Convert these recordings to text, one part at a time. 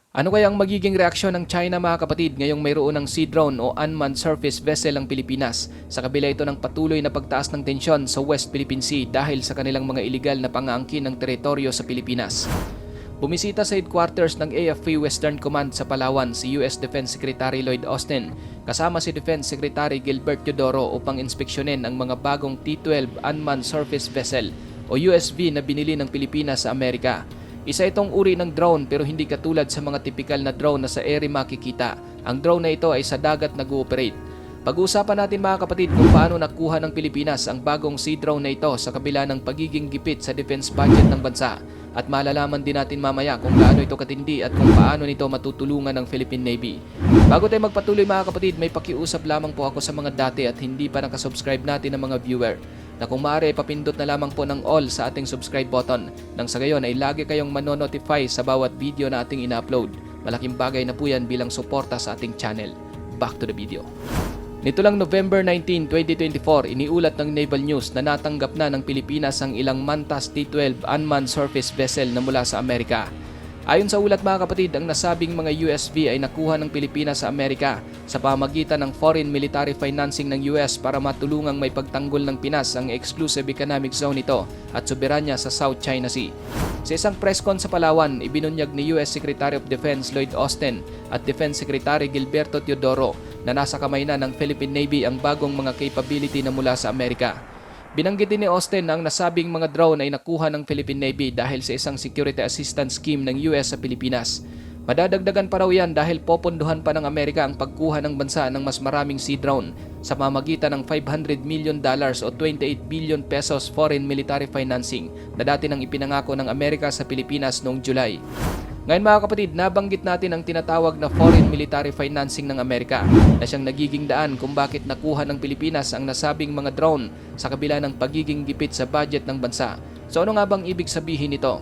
Ano kaya ang magiging reaksyon ng China mga kapatid ngayong mayroon ng sea drone o unmanned surface vessel ang Pilipinas sa kabila ito ng patuloy na pagtaas ng tensyon sa West Philippine Sea dahil sa kanilang mga iligal na pang-aangkin ng teritoryo sa Pilipinas? Bumisita sa headquarters ng AFP Western Command sa Palawan si US Defense Secretary Lloyd Austin kasama si Defense Secretary Gilbert Teodoro upang inspeksyonin ang mga bagong T-12 Unmanned Surface Vessel o USV na binili ng Pilipinas sa Amerika. Isa itong uri ng drone pero hindi katulad sa mga tipikal na drone na sa ere makikita. Ang drone na ito ay sa dagat nag-ooperate. Pag-uusapan natin mga kapatid kung paano nakuha ng Pilipinas ang bagong sea drone na ito sa kabila ng pagiging gipit sa defense budget ng bansa. At malalaman din natin mamaya kung gaano ito katindi at kung paano nito matutulungan ng Philippine Navy. Bago tayo magpatuloy mga kapatid, may pakiusap lamang po ako sa mga dati at hindi pa nakasubscribe natin ng mga viewer na kung maaari papindot na lamang po ng all sa ating subscribe button nang sa gayon ay lagi kayong manonotify sa bawat video na ating ina-upload. Malaking bagay na po yan bilang suporta sa ating channel. Back to the video. Nito lang November 19, 2024, iniulat ng Naval News na natanggap na ng Pilipinas ang ilang Mantas T-12 unmanned surface vessel na mula sa Amerika. Ayon sa ulat mga kapatid, ang nasabing mga USV ay nakuha ng Pilipinas sa Amerika sa pamagitan ng foreign military financing ng US para matulungang may pagtanggol ng Pinas ang exclusive economic zone nito at soberanya sa South China Sea. Sa isang press con sa Palawan, ibinunyag ni US Secretary of Defense Lloyd Austin at Defense Secretary Gilberto Teodoro na nasa kamay na ng Philippine Navy ang bagong mga capability na mula sa Amerika. Binanggit din ni Austin na ang nasabing mga drone ay nakuha ng Philippine Navy dahil sa isang security assistance scheme ng US sa Pilipinas. Madadagdagan pa raw yan dahil popondohan pa ng Amerika ang pagkuha ng bansa ng mas maraming sea drone sa pamamagitan ng $500 million o 28 billion pesos foreign military financing na dati nang ipinangako ng Amerika sa Pilipinas noong July. Ngayon mga kapatid, nabanggit natin ang tinatawag na foreign military financing ng Amerika na siyang nagiging daan kung bakit nakuha ng Pilipinas ang nasabing mga drone sa kabila ng pagiging gipit sa budget ng bansa. So ano nga bang ibig sabihin nito?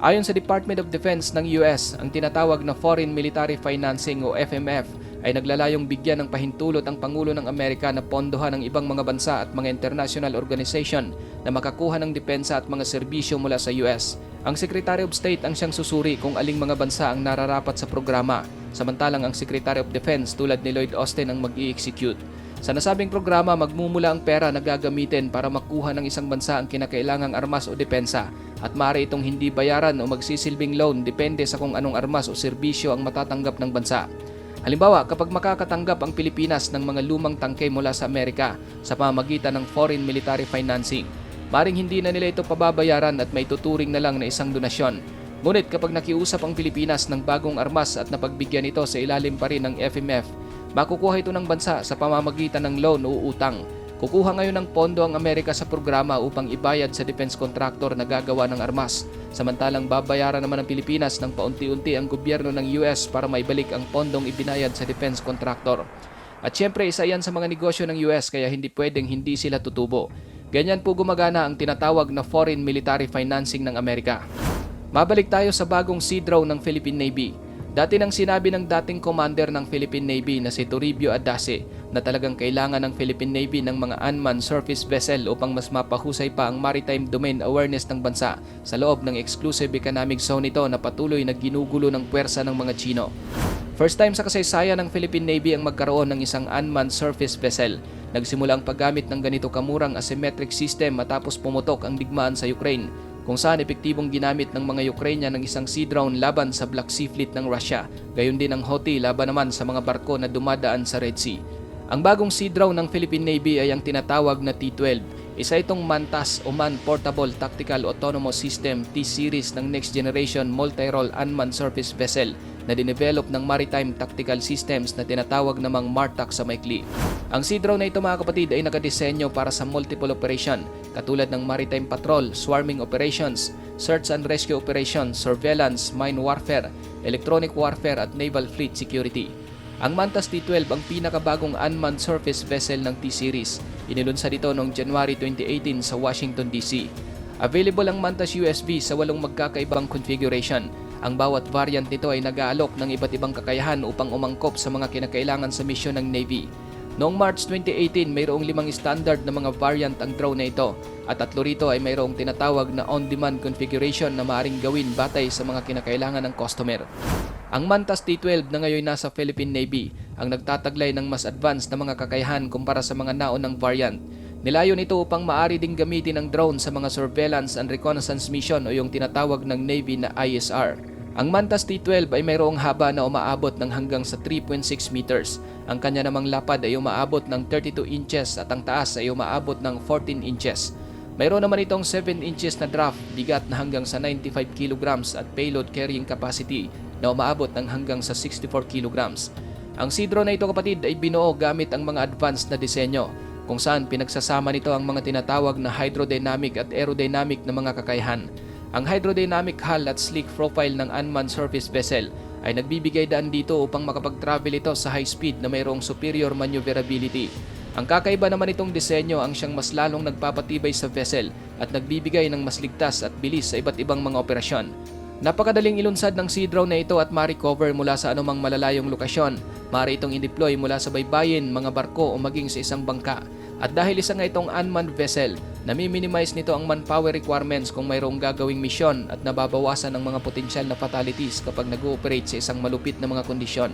Ayon sa Department of Defense ng US, ang tinatawag na Foreign Military Financing o FMF ay naglalayong bigyan ng pahintulot ang Pangulo ng Amerika na pondohan ng ibang mga bansa at mga international organization na makakuha ng depensa at mga serbisyo mula sa US. Ang Secretary of State ang siyang susuri kung aling mga bansa ang nararapat sa programa, samantalang ang Secretary of Defense tulad ni Lloyd Austin ang mag-i-execute. Sa nasabing programa, magmumula ang pera na gagamitin para makuha ng isang bansa ang kinakailangang armas o depensa at maaari itong hindi bayaran o magsisilbing loan depende sa kung anong armas o serbisyo ang matatanggap ng bansa. Halimbawa, kapag makakatanggap ang Pilipinas ng mga lumang tangke mula sa Amerika sa pamamagitan ng foreign military financing, maring hindi na nila ito pababayaran at may tuturing na lang na isang donasyon. Ngunit kapag nakiusap ang Pilipinas ng bagong armas at napagbigyan ito sa ilalim pa rin ng FMF, makukuha ito ng bansa sa pamamagitan ng loan o utang. Kukuha ngayon ng pondo ang Amerika sa programa upang ibayad sa defense contractor na gagawa ng armas. Samantalang babayaran naman ng Pilipinas ng paunti-unti ang gobyerno ng US para maibalik ang pondong ibinayad sa defense contractor. At syempre isa yan sa mga negosyo ng US kaya hindi pwedeng hindi sila tutubo. Ganyan po gumagana ang tinatawag na foreign military financing ng Amerika. Mabalik tayo sa bagong sea drone ng Philippine Navy. Dati nang sinabi ng dating commander ng Philippine Navy na si Toribio Adase na talagang kailangan ng Philippine Navy ng mga unmanned surface vessel upang mas mapahusay pa ang maritime domain awareness ng bansa sa loob ng exclusive economic zone nito na patuloy na ginugulo ng puwersa ng mga Chino. First time sa kasaysayan ng Philippine Navy ang magkaroon ng isang unmanned surface vessel. Nagsimula ang paggamit ng ganito kamurang asymmetric system matapos pumutok ang digmaan sa Ukraine, kung saan epektibong ginamit ng mga Ukrainian ng isang sea drone laban sa Black Sea Fleet ng Russia, gayon din ang Houthi laban naman sa mga barko na dumadaan sa Red Sea. Ang bagong sea drone ng Philippine Navy ay ang tinatawag na T-12. Isa itong Mantas o Man Portable Tactical Autonomous System T-Series ng Next Generation Multi-Role Unmanned Surface Vessel na dinevelop ng Maritime Tactical Systems na tinatawag namang MARTAC sa maikli. Ang sea drone na ito mga kapatid ay nakadesenyo para sa multiple operation katulad ng maritime patrol, swarming operations, search and rescue operations, surveillance, mine warfare, electronic warfare at naval fleet security. Ang Mantas T-12 ang pinakabagong unmanned surface vessel ng T-Series. Inilunsad ito noong January 2018 sa Washington, D.C. Available ang Mantas USV sa 8 magkakaibang configuration. Ang bawat variant nito ay nag-aalok ng iba't ibang kakayahan upang umangkop sa mga kinakailangan sa misyon ng Navy. Noong March 2018, mayroong 5 standard na mga variant ang drone na ito at 3 rito ay mayroong tinatawag na on-demand configuration na maaaring gawin batay sa mga kinakailangan ng customer. Ang Mantas T-12 na ngayon nasa Philippine Navy ang nagtataglay ng mas advanced na mga kakayahan kumpara sa mga naunang variant. Nilayon ito upang maaari ding gamitin ang drone sa mga surveillance and reconnaissance mission o yung tinatawag ng Navy na ISR. Ang Mantas T-12 ay mayroong haba na umaabot ng hanggang sa 3.6 meters. Ang kanya namang lapad ay umaabot ng 32 inches at ang taas ay umaabot ng 14 inches. Mayroon naman itong 7 inches na draft, bigat na hanggang sa 95 kilograms at payload carrying capacity na umaabot ng hanggang sa 64 kilograms. Ang Sea Drone na ito kapatid ay binuo gamit ang mga advanced na disenyo kung saan pinagsasama nito ang mga tinatawag na hydrodynamic at aerodynamic na mga kakayahan. Ang hydrodynamic hull at sleek profile ng unmanned surface vessel ay nagbibigay daan dito upang makapag-travel ito sa high speed na mayroong superior maneuverability. Ang kakaiba naman itong disenyo ang siyang mas lalong nagpapatibay sa vessel at nagbibigay ng mas ligtas at bilis sa iba't ibang mga operasyon. Napakadaling ilunsad ng Sea Drone na ito at ma-recover mula sa anumang malalayong lokasyon. Maaari itong i-deploy mula sa baybayin, mga barko o maging sa isang bangka. At dahil isa nga itong unmanned vessel, nami-minimize nito ang manpower requirements kung mayroong gagawing misyon at nababawasan ang mga potensyal na fatalities kapag nag-ooperate sa isang malupit na mga kondisyon.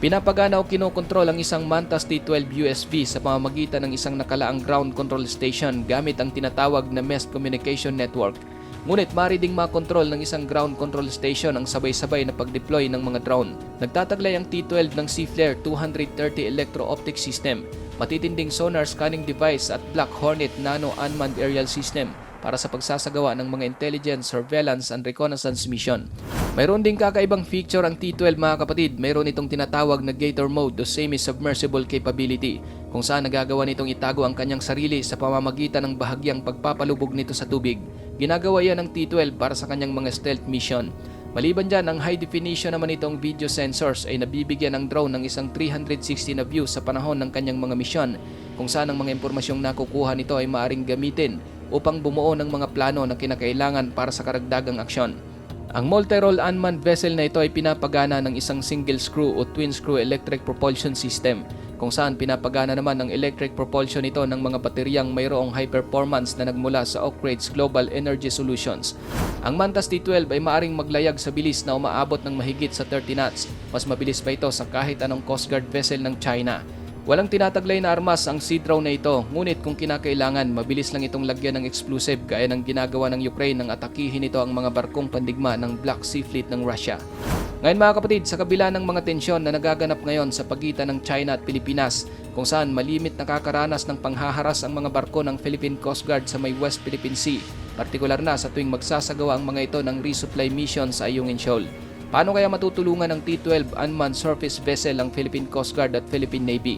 Pinapagana o kinokontrol ang isang Mantas T-12 USV sa pamamagitan ng isang nakalaang ground control station gamit ang tinatawag na Mesh Communication Network. Ngunit maaari ding makontrol ng isang ground control station ang sabay-sabay na pag-deploy ng mga drone. Nagtataglay ang T-12 ng Seaflare 230 Electro-Optic System, matitinding sonar scanning device at Black Hornet Nano Unmanned Aerial System para sa pagsasagawa ng mga intelligence, surveillance and reconnaissance mission. Mayroon ding kakaibang feature ang T-12 mga kapatid. Mayroon itong tinatawag na Gator Mode o Semi-Submersible Capability kung saan nagagawa nitong itago ang kanyang sarili sa pamamagitan ng bahagyang pagpapalubog nito sa tubig. Ginagawa yan ng T-12 para sa kanyang mga stealth mission. Maliban dyan, ang high definition naman itong video sensors ay nabibigyan ng drone ng isang 360 na view sa panahon ng kanyang mga misyon kung saan ang mga impormasyong nakukuha nito ay maaring gamitin upang bumuo ng mga plano na kinakailangan para sa karagdagang aksyon. Ang multi-role unmanned vessel na ito ay pinapagana ng isang single screw o twin screw electric propulsion system kung saan pinapagana naman ng electric propulsion ito ng mga bateryang mayroong high performance na nagmula sa Oak Ridge Global Energy Solutions. Ang Mantas T-12 ay maaring maglayag sa bilis na umaabot ng mahigit sa 30 knots. Mas mabilis pa ito sa kahit anong Coast Guard vessel ng China. Walang tinataglay na armas ang Sea Drone na ito, ngunit kung kinakailangan, mabilis lang itong lagyan ng explosive gaya ng ginagawa ng Ukraine nang atakihin ito ang mga barkong pandigma ng Black Sea Fleet ng Russia. Ngayon mga kapatid, sa kabila ng mga tensyon na nagaganap ngayon sa pagitan ng China at Pilipinas, kung saan malimit nakakaranas ng panghaharas ang mga barko ng Philippine Coast Guard sa may West Philippine Sea, partikular na sa tuwing magsasagawa ang mga ito ng resupply mission sa Ayungin Shoal. Paano kaya matutulungan ng T-12 unmanned surface vessel ang Philippine Coast Guard at Philippine Navy?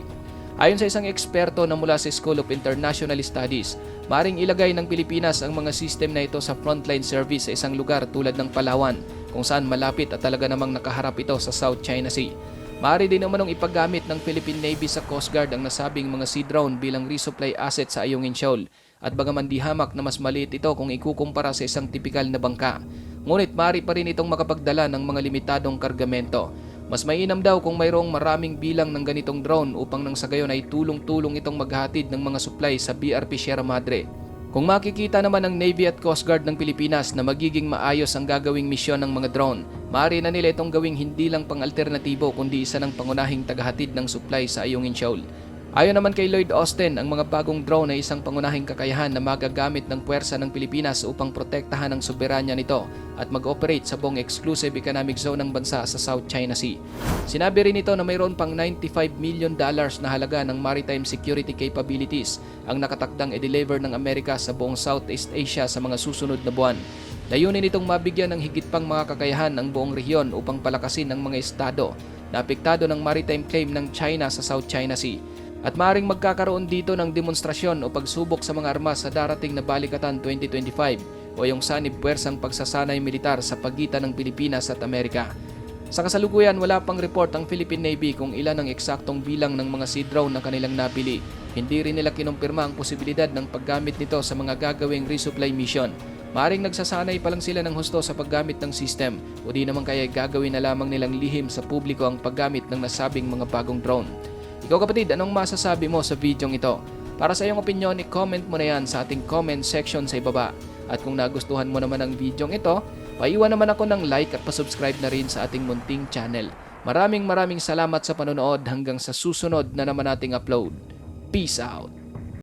Ayon sa isang eksperto na mula sa School of International Studies, maring ilagay ng Pilipinas ang mga system na ito sa frontline service sa isang lugar tulad ng Palawan, kung saan malapit at talaga namang nakaharap ito sa South China Sea. Maaari din namanong ipagamit ng Philippine Navy sa Coast Guard ang nasabing mga Sea Drone bilang resupply asset sa Ayungin Shoal. At bagaman di hamak na mas maliit ito kung ikukumpara sa isang tipikal na bangka, ngunit maaari pa rin itong makapagdala ng mga limitadong kargamento. Mas mainam daw kung mayroong maraming bilang ng ganitong drone upang nang sa gayon ay tulong-tulong itong maghatid ng mga supply sa BRP Sierra Madre. Kung makikita naman ng Navy at Coast Guard ng Pilipinas na magiging maayos ang gagawing misyon ng mga drone, maaari na nila itong gawing hindi lang pang-alternatibo kundi isa ng pangunahing tagahatid ng supply sa Ayungin Shoal. Ayon naman kay Lloyd Austin, ang mga bagong drone ay isang pangunahing kakayahan na magagamit ng puwersa ng Pilipinas upang protektahan ang soberanya nito at mag-operate sa buong exclusive economic zone ng bansa sa South China Sea. Sinabi rin ito na mayroon pang $95 million na halaga ng maritime security capabilities ang nakatakdang i-deliver ng Amerika sa buong Southeast Asia sa mga susunod na buwan. Layunin itong mabigyan ng higit pang mga kakayahan ang buong rehiyon upang palakasin ang mga estado na apektado ng maritime claim ng China sa South China Sea. At maaaring magkakaroon dito ng demonstrasyon o pagsubok sa mga armas sa darating na Balikatan 2025 o yung sanib puwersang pagsasanay militar sa pagitan ng Pilipinas at Amerika. Sa kasalukuyan, wala pang report ang Philippine Navy kung ilan ang eksaktong bilang ng mga Sea Drone na kanilang napili. Hindi rin nila kinumpirma ang posibilidad ng paggamit nito sa mga gagawing resupply mission. Maaring nagsasanay pa lang sila ng husto sa paggamit ng system o di naman kaya gagawin na lamang nilang lihim sa publiko ang paggamit ng nasabing mga bagong drone. Ikaw kapatid, anong masasabi mo sa videong ito? Para sa iyong opinion, i-comment mo na yan sa ating comment section sa ibaba. At kung nagustuhan mo naman ang videong ito, Paiwan naman ako ng like at pasubscribe na rin sa ating munting channel. Maraming salamat sa panonood hanggang sa susunod na naman nating upload. Peace out!